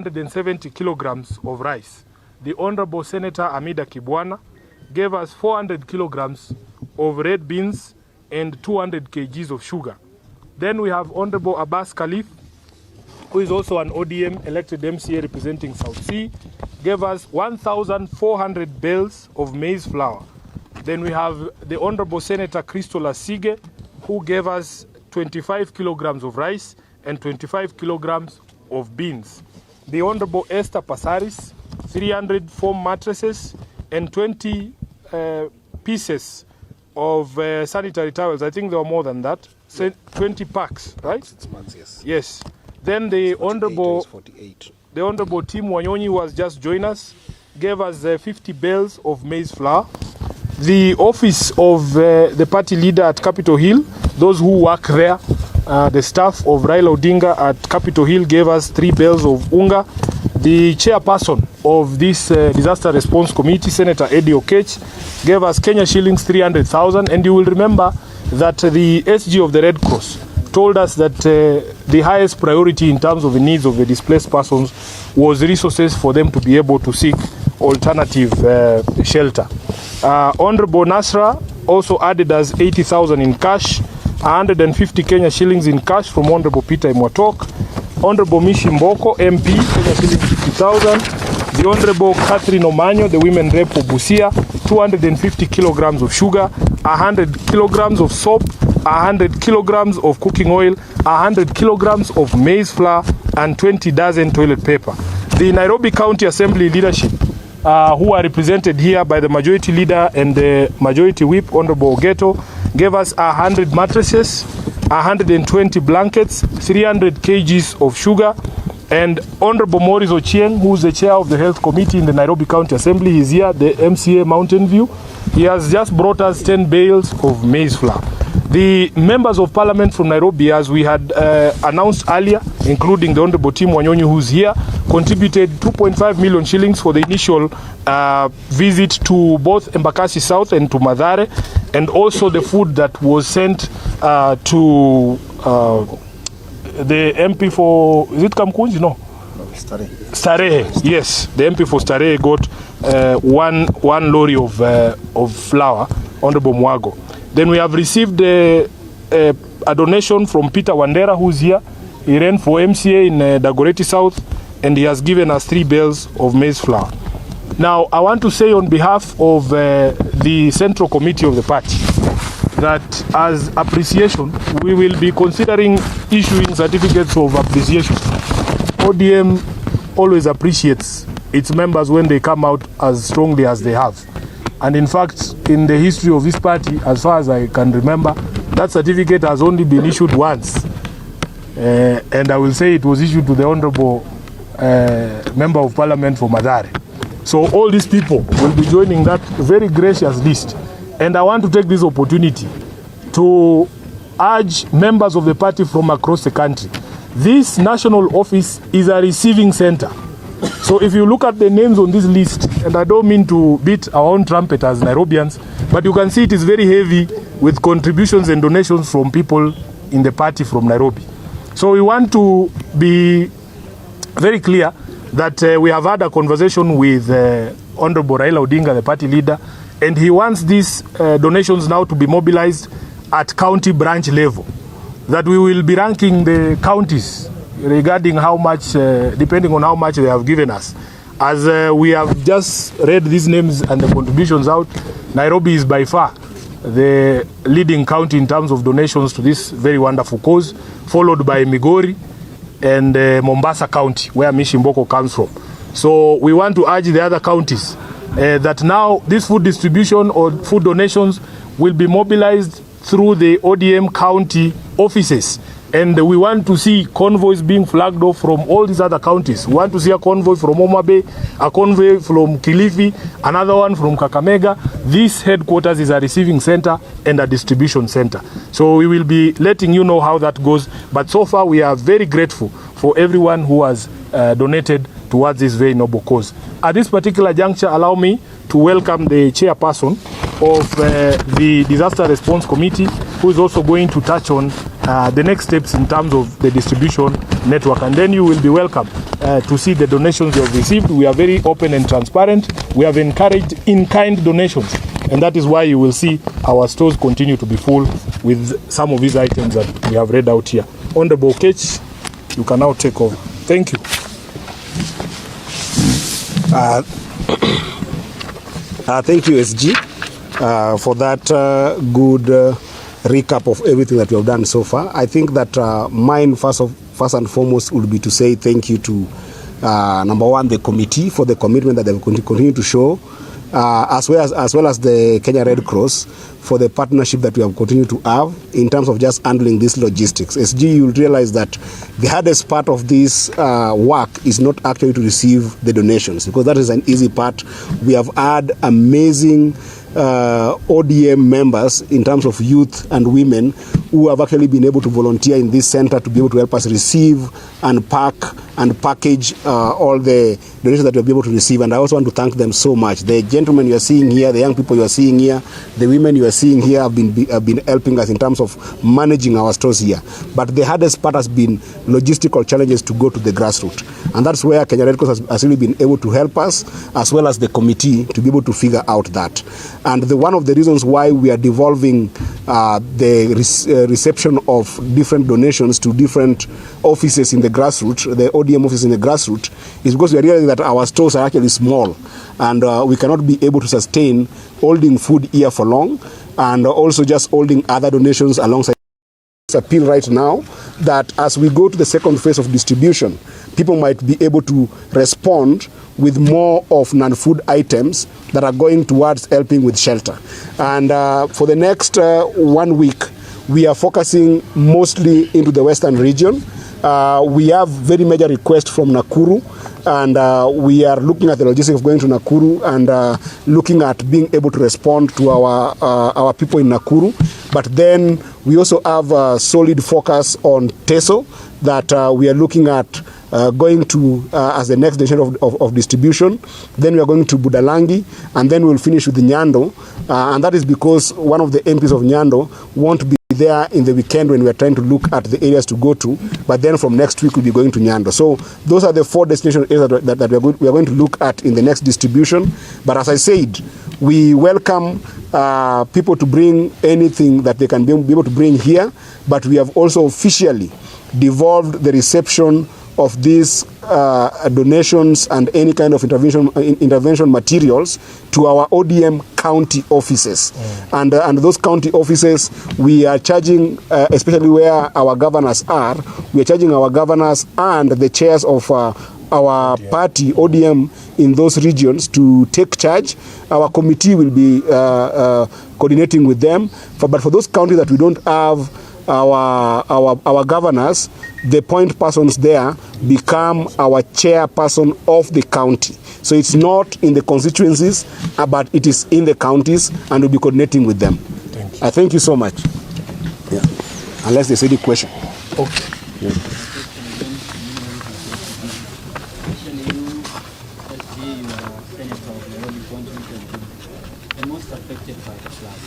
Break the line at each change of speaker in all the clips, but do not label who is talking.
170 kilograms of rice. The Honorable Senator Amida Kibwana gave us 400 kilograms of red beans and 200 kgs of sugar. Then we have Honorable Abbas Khalif, who is also an ODM elected MCA representing South Sea, gave us 1,400 bales of maize flour. Then we have the Honorable Senator Christola Sige, who gave us 25 kilograms of rice and 25 kilograms of beans. The Honorable Esther Pasaris, 300 foam mattresses and 20 pieces of sanitary towels. I think there were more than that. 20 packs, right?
6 months, yes.
Yes. Then the Honorable
48.
The Honorable Tim Wanyonyi, who has just joined us, gave us 50 bales of maize flour. The office of the party leader at Capitol Hill, those who work there, the staff of Raila Odinga at Capitol Hill gave us 3 bales of unga. The chairperson of this disaster response committee, Senator Eddie Okech, gave us Kenya shillings 300,000. And you will remember that the SG of the Red Cross told us that the highest priority in terms of the needs of the displaced persons was resources for them to be able to seek alternative shelter. Honorable Nasra also added us 80,000 in cash, 150 Kenya shillings in cash from Honorable Peter Imwatok. Honorable Mishi Mboko, MP, Kenya shillings 50,000. The Honorable Catherine Omanyo, the women rep of Busia, 250 kilograms of sugar, 100 kilograms of soap, 100 kilograms of cooking oil, 100 kilograms of maize flour, and 20 dozen toilet paper. The Nairobi County Assembly leadership, who are represented here by the majority leader and the majority whip, Honorable Ogeto, gave us 100 mattresses, 120 blankets, 300 kgs of sugar, and Honorable Maurice Ochieng, who is the chair of the health committee in the Nairobi County Assembly, is here, the MCA Mountain View. He has just brought us 10 bales of maize flour. The members of parliament from Nairobi, as we had announced earlier, including the Honorable Tim Wanyonyi, who's here, contributed 2.5 million shillings for the initial visit to both Embakasi South and to Mathare, and also the food that was sent to the MP for, is it Kamkunji? No. Starehe, yes. The MP for Starehe got one lorry of flour, Honorable Mwago. Then we have received a donation from Peter Wandera, who's here. He ran for MCA in Dagoretti South, and he has given us 3 bales of maize flour. Now, I want to say on behalf of the Central Committee of the party that as appreciation, we will be considering issuing certificates of appreciation. ODM always appreciates its members when they come out as strongly as they have. And in fact, in the history of this party, as far as I can remember, that certificate has only been issued once. And I will say it was issued to the Honorable Member of Parliament for Mathare. So all these people will be joining that very gracious list. And I want to take this opportunity to urge members of the party from across the country. This national office is a receiving center. So if you look at the names on this list, and I don't mean to beat our own trumpet as Nairobians, but you can see it is very heavy with contributions and donations from people in the party from Nairobi. So we want to be very clear that we have had a conversation with Honorable Raila Odinga, the party leader, and he wants these donations now to be mobilized at county branch level, that we will be ranking the counties regarding how much, depending on how much they have given us. As we have just read these names and the contributions out, Nairobi is by far the leading county in terms of donations to this very wonderful cause, followed by Migori and Mombasa County, where Mishimboko comes from. So we want to urge the other counties that now this food distribution or food donations will be mobilized through the ODM county offices. And we want to see convoys being flagged off from all these other counties. We want to see a convoy from Homa Bay, a convoy from Kilifi, another one from Kakamega. This headquarters is a receiving center and a distribution center. So we will be letting you know how that goes. But so far, we are very grateful for everyone who has donated towards this very noble cause. At this particular juncture, allow me to welcome the chairperson of the Disaster Response Committee, who is also going to touch on the next steps in terms of the distribution network. And then you will be welcome to see the donations you have received. We are very open and transparent. We have encouraged in-kind donations, and that is why you will see our stores continue to be full with some of these items that we have read out here. Honorable Ketch, you can now take over. Thank you.
Thank you, SG, for that good recap of everything that we have done so far. I think that mine first and foremost would be to say thank you to number one, the committee for the commitment that they will continue to show, as well as the Kenya Red Cross for the partnership that we have continued to have in terms of just handling this logistics. SG, you'll realize that the hardest part of this work is not actually to receive the donations, because that is an easy part. We have had amazing ODM members in terms of youth and women who have actually been able to volunteer in this center to be able to help us receive and pack and package all the donations that we'll be able to receive. And I also want to thank them so much. The gentlemen you are seeing here, the young people you are seeing here, the women you are seeing here have been helping us in terms of managing our stores here. But the hardest part has been logistical challenges to go to the grassroots. And that's where Kenya Red Cross has really been able to help us, as well as the committee, to be able to figure out that. And one of the reasons why we are devolving the reception of different donations to different offices in the grassroots, the ODM offices in the grassroots, is because we are realizing that our stores are actually small, and we cannot be able to sustain holding food here for long, and also just holding other donations alongside. Appeal right now that as we go to the second phase of distribution, people might be able to respond with more of non-food items that are going towards helping with shelter. And for the next 1 week, we are focusing mostly into the western region. We have very major requests from Nakuru, and we are looking at the logistics of going to Nakuru and looking at being able to respond to our people in Nakuru. But then we also have a solid focus on Teso that we are looking at going to as the next destination of distribution. Then we are going to Budalangi, and then we'll finish with Nyando. And that is because one of the MPs of Nyando won't be there in the weekend when we are trying to look at the areas to go to, but then from next week we'll be going to Nyando. So those are the 4 destination areas that we are going to look at in the next distribution. But as I said, we welcome people to bring anything that they can be able to bring here, but we have also officially devolved the reception of these donations and any kind of intervention materials to our ODM county offices. And those county offices, we are charging, especially where our governors are, we are charging our governors and the chairs of our party, ODM, in those regions to take charge. Our committee will be coordinating with them. But for those counties that we don't have our governors, the point persons there become our chairperson of the county. So it's not in the constituencies, but it is in the counties, and we'll be coordinating with them.
Thank you.
Thank you so much. Yeah. Unless there's any question.
Okay.
Yeah.
The most affected by the flood.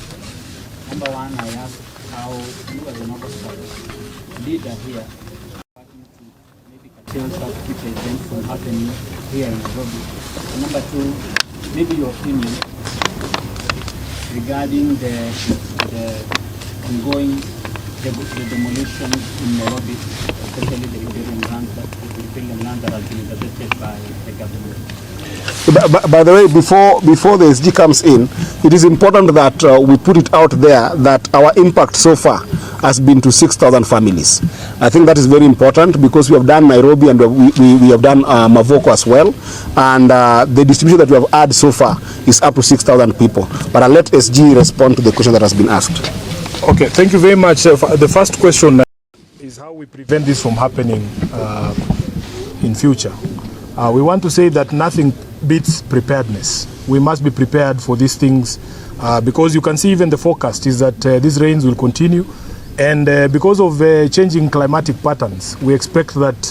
Number one, I asked how you as an officer, leader here, to maybe curtail such future events from happening here in Nairobi. And number two, maybe your opinion regarding the ongoing demolition in Nairobi, especially the riparian land that has been gazetted by the government.
By the way, before the SG comes in, it is important that we put it out there that our impact so far has been to 6,000 families. I think that is very important because we have done Nairobi and we have done Mavoko as well. And the distribution that we have had so far is up to 6,000 people. But I'll let SG respond to the question that has been asked.
Okay, thank you very much. The first question is how we prevent this from happening in future. We want to say that nothing beats preparedness. We must be prepared for these things because you can see even the forecast is that these rains will continue, and because of changing climatic patterns, we expect that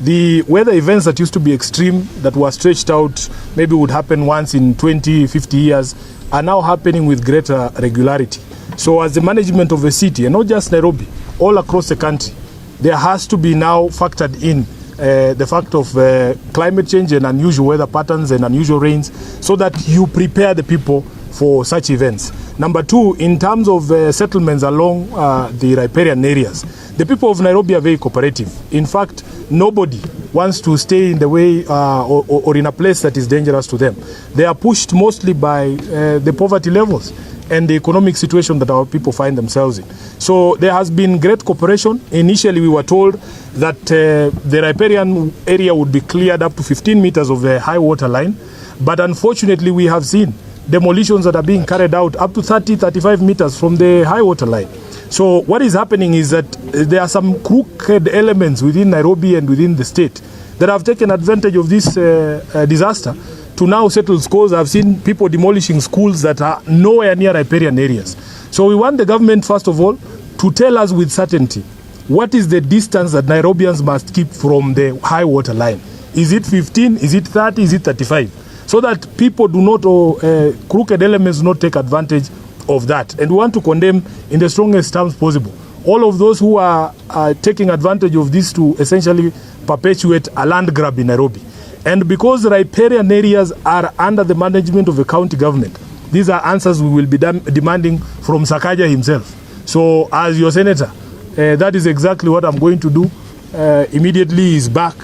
the weather events that used to be extreme, that were stretched out, maybe would happen once in 20, 50 years, are now happening with greater regularity. So as the management of the city, and not just Nairobi, all across the country, there has to be now factored in the fact of climate change and unusual weather patterns and unusual rains, so that you prepare the people for such events. Number two, in terms of settlements along the riparian areas, the people of Nairobi are very cooperative. In fact, nobody wants to stay in the way or in a place that is dangerous to them. They are pushed mostly by the poverty levels and the economic situation that our people find themselves in. So there has been great cooperation. Initially, we were told that the riparian area would be cleared up to 15 meters of the high water line. But unfortunately, we have seen demolitions that are being carried out up to 30-35 meters from the high water line. So what is happening is that there are some crooked elements within Nairobi and within the state that have taken advantage of this disaster to now settle scores. I've seen people demolishing schools that are nowhere near riparian areas. So we want the government, first of all, to tell us with certainty what is the distance that Nairobians must keep from the high water line. Is it 15? Is it 30? Is it 35? So that people do not, crooked elements do not take advantage of that. And we want to condemn in the strongest terms possible all of those who are taking advantage of this to essentially perpetuate a land grab in Nairobi. And because riparian areas are under the management of the county government, these are answers we will be demanding from Sakaja himself. So as your senator, that is exactly what I'm going to do. Immediately he's back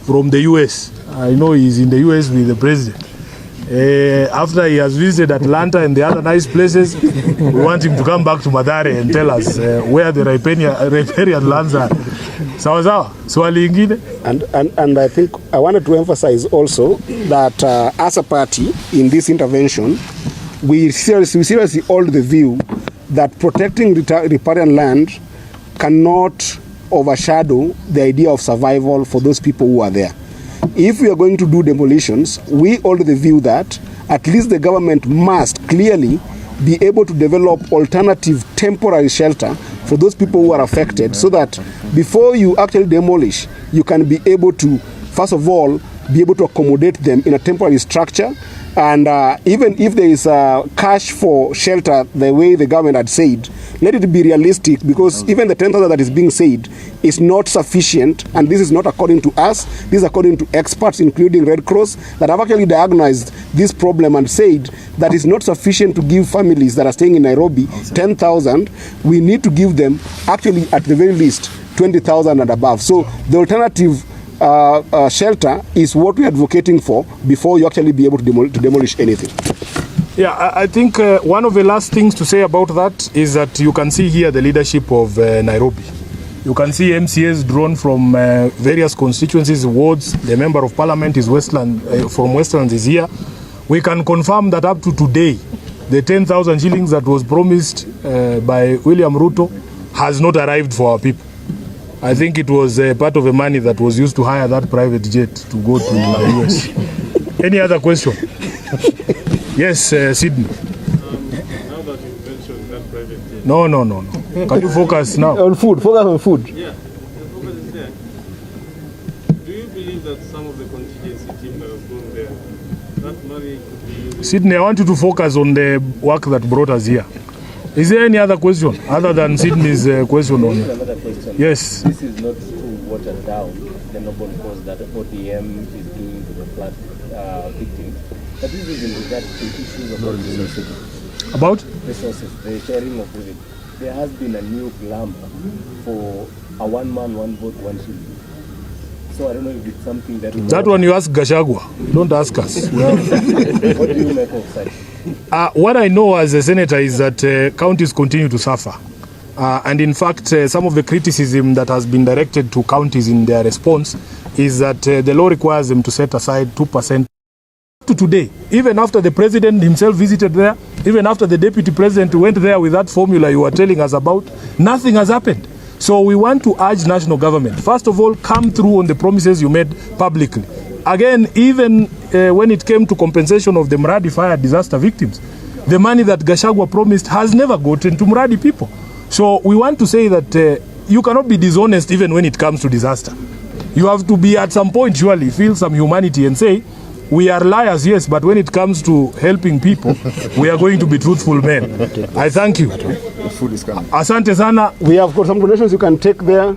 from the US. I know he's in the US with the president. After he has visited Atlanta and the other nice places, we want him to come back to Mathare and tell us where the riparian lands are. Sawa sawa. Swali ingine?
And I think I wanted to emphasize also that as a party in this intervention, we seriously hold the view that protecting riparian land cannot overshadow the idea of survival for those people who are there. If we are going to do demolitions, we hold the view that at least the government must clearly be able to develop alternative temporary shelter for those people who are affected, so that before you actually demolish, you can be able to, first of all, be able to accommodate them in a temporary structure. And even if there is cash for shelter, the way the government had said, let it be realistic, because even the 10,000 that is being said is not sufficient. And this is not according to us. This is according to experts, including Red Cross, that have actually diagnosed this problem and said that it's not sufficient to give families that are staying in Nairobi 10,000. We need to give them, actually, at the very least, 20,000 and above. So the alternative shelter is what we're advocating for before you actually be able to demolish anything.
Yeah, I think one of the last things to say about that is that you can see here the leadership of Nairobi. You can see MCAs drawn from various constituencies, wards. The member of parliament is from Westlands is here. We can confirm that up to today, the 10,000 shillings that was promised by William Ruto has not arrived for our people. I think it was part of the money that was used to hire that private jet to go to the US. Any other question? Yes, Sydney.
Now that you mentioned that private jet.
No. Can you focus now?
On food, focus on food.
Yeah, the focus is there. Do you believe that some of the contingency team that has gone there, that money could be used?
Sydney, I want you to focus on the work that brought us here. Is there any other question other than Sydney's question on it?
Another question.
Yes.
This is not to water down the noble cause that ODM is doing to the flood victims. But this is in regard to issues of resources.
About?
Resources, the sharing of revenue. There has been a new glamp for a one man, one vote, one shilling. So I don't know if it's something that
one you ask Gachagua. Don't ask us.
What do you make of such?
What I know as a senator is that counties continue to suffer. And in fact, some of the criticism that has been directed to counties in their response is that the law requires them to set aside 2%. To today, even after the president himself visited there, even after the deputy president went there with that formula you were telling us about, nothing has happened. So we want to urge national government, first of all, come through on the promises you made publicly. Again, even when it came to compensation of the Mradi fire disaster victims, the money that Gachagua promised has never gotten to Mradi people. So we want to say that you cannot be dishonest even when it comes to disaster. You have to be at some point, surely, feel some humanity and say, we are liars, yes, but when it comes to helping people, we are going to be truthful men. I thank you.
The food is coming.
Asante sana.
We have got some donations you can take there.